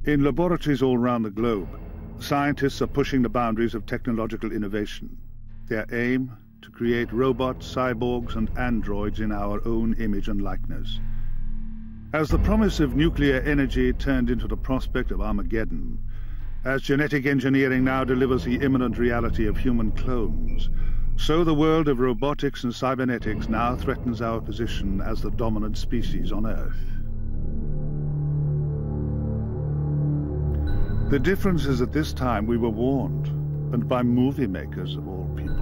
In laboratories all around the globe, scientists are pushing the boundaries of technological innovation. Their aim, to create robots, cyborgs, and androids in our own image and likeness. As the promise of nuclear energy turned into the prospect of Armageddon, as genetic engineering now delivers the imminent reality of human clones, so the world of robotics and cybernetics now threatens our position as the dominant species on Earth. The difference is at this time we were warned, and by movie makers of all people.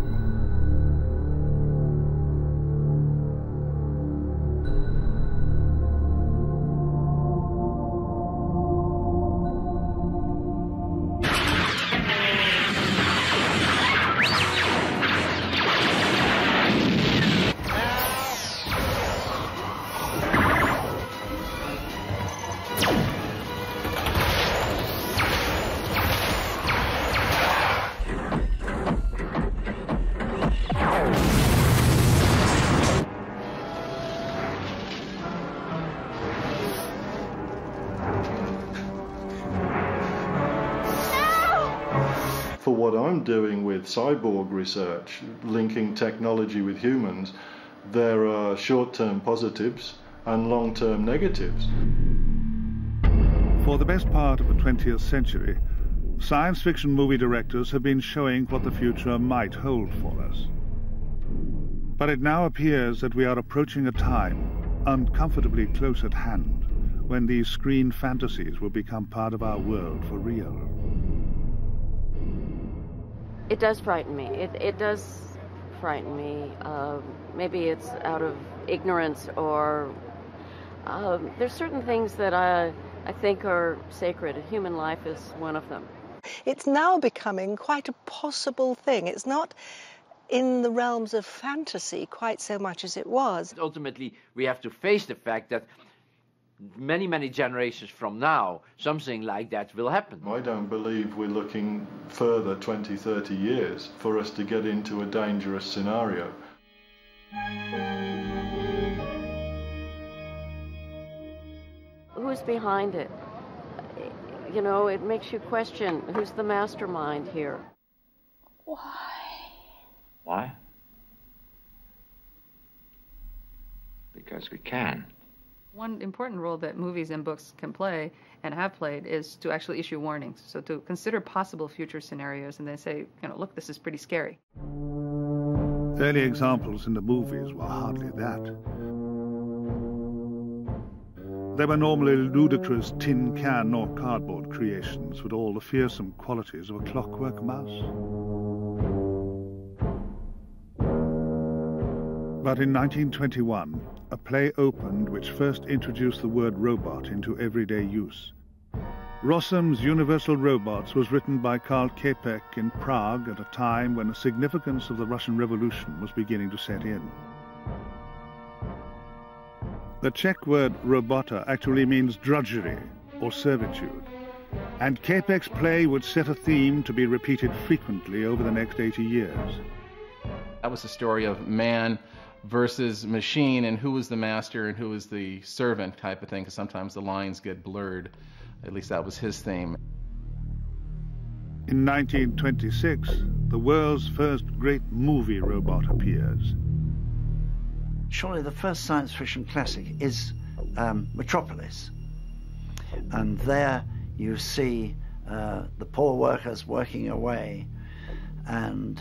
For what I'm doing with cyborg research, linking technology with humans, there are short-term positives and long-term negatives. For the best part of the 20th century, science fiction movie directors have been showing what the future might hold for us. But it now appears that we are approaching a time, uncomfortably close at hand, when these screen fantasies will become part of our world for real. It does frighten me. It does frighten me. Maybe it's out of ignorance, or there's certain things that I think are sacred. Human life is one of them. It's now becoming quite a possible thing. It's not in the realms of fantasy quite so much as it was. Ultimately, we have to face the fact that many, many generations from now, something like that will happen. I don't believe we're looking further 20, 30 years for us to get into a dangerous scenario. Who's behind it? You know, it makes you question, who's the mastermind here? Why? Why? Because we can. One important role that movies and books can play, and have played, is to actually issue warnings. So to consider possible future scenarios and then say, you know, look, this is pretty scary. Early examples in the movies were hardly that. They were normally ludicrous tin can or cardboard creations with all the fearsome qualities of a clockwork mouse. But in 1921, a play opened which first introduced the word robot into everyday use. Rossum's Universal Robots was written by Karl Čapek in Prague at a time when the significance of the Russian Revolution was beginning to set in. The Czech word robota actually means drudgery or servitude, and Čapek's play would set a theme to be repeated frequently over the next 80 years. That was the story of man versus machine, and who was the master and who was the servant type of thing, because sometimes the lines get blurred. At least that was his theme. In 1926, the world's first great movie robot appears. Surely the first science fiction classic is Metropolis. And there you see the poor workers working away, and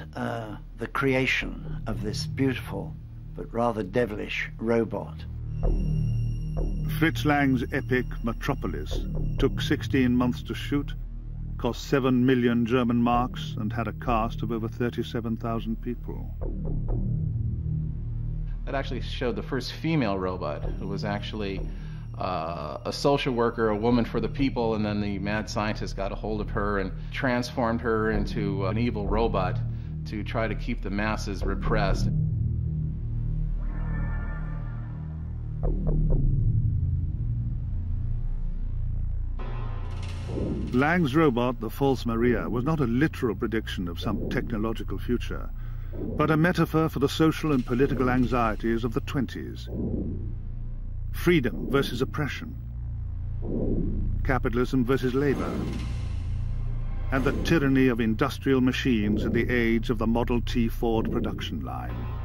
the creation of this beautiful but rather devilish robot. Fritz Lang's epic Metropolis took 16 months to shoot, cost 7 million German marks, and had a cast of over 37,000 people. That actually showed the first female robot, who was actually a social worker, a woman for the people, and then the mad scientist got a hold of her and transformed her into an evil robot to try to keep the masses repressed. Lang's robot, the False Maria, was not a literal prediction of some technological future, but a metaphor for the social and political anxieties of the 20s. Freedom versus oppression. capitalism versus labor, and the tyranny of industrial machines in the age of the Model T Ford production line.